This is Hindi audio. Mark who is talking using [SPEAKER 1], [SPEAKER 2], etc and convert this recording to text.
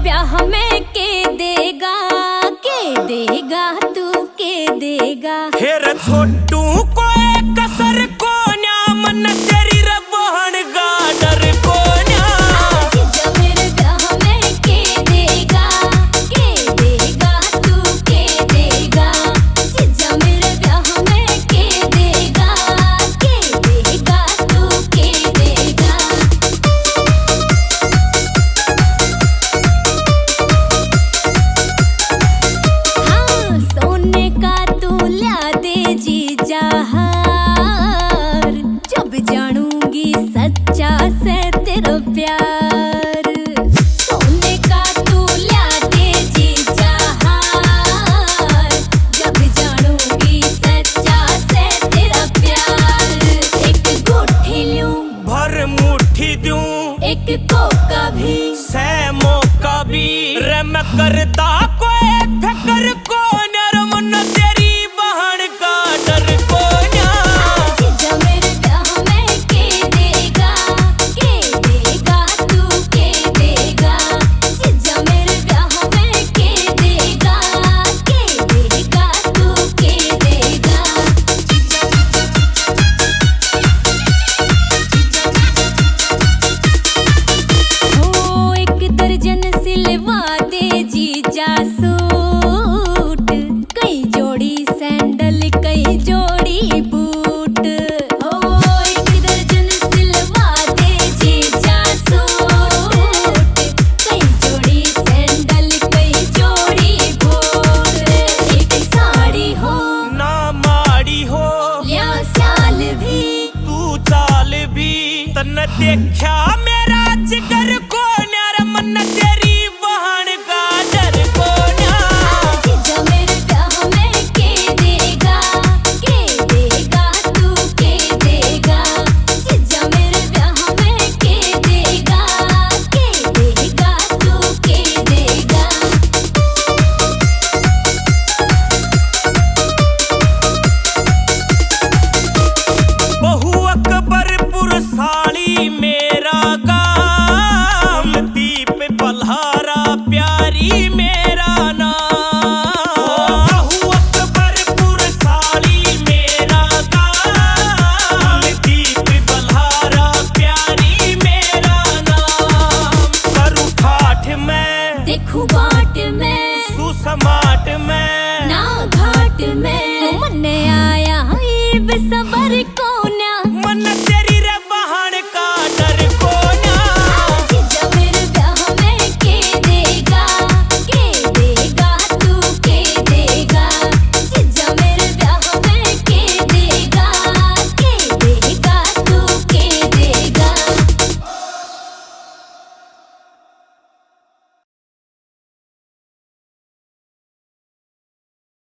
[SPEAKER 1] ब्याह में के देगा तू के देगा।
[SPEAKER 2] हेर छोटू को कसर को न्या मन तेरी रबहन गाडर को न्या।
[SPEAKER 1] जीजा मेरे ब्याह में के देगा तू के देगा। जीजा मेरे ब्याह में के देगा तू के देगा। हाँ सोने का तू ला दे जीजा हार, जब जानूंगी सच्चा से तेरा प्यार। सोने का तू ला दे जीजा हार, जब जानूंगी सच्चा से तेरा प्यार। एक गुट्ठी लूं
[SPEAKER 2] भर मुट्ठी दूं,
[SPEAKER 1] एक कोका भी
[SPEAKER 2] सै मौका भी रे मैं करता कोई फिकर को न्या मन तेरी बहन गाडर को न्या।
[SPEAKER 1] जीजा मेरे ब्याह में के देगा तू के देगा। जीजा मेरे ब्याह में के देगा तू के देगा। ओ एक दर्जन सिलवा दे जीजा सूट, कई जोड़ी सैंडल कई जोड़ी बूट। ओ एक दर्जन सिलवा दे जीजा सूट, कई जोड़ी सैंडल कई जोड़ी बूट। एक साड़ी हो
[SPEAKER 2] ना माड़ी हो
[SPEAKER 1] या साल भी,
[SPEAKER 2] तू चाल भी तन देखा मेरा जिगर को न्या मन तेरी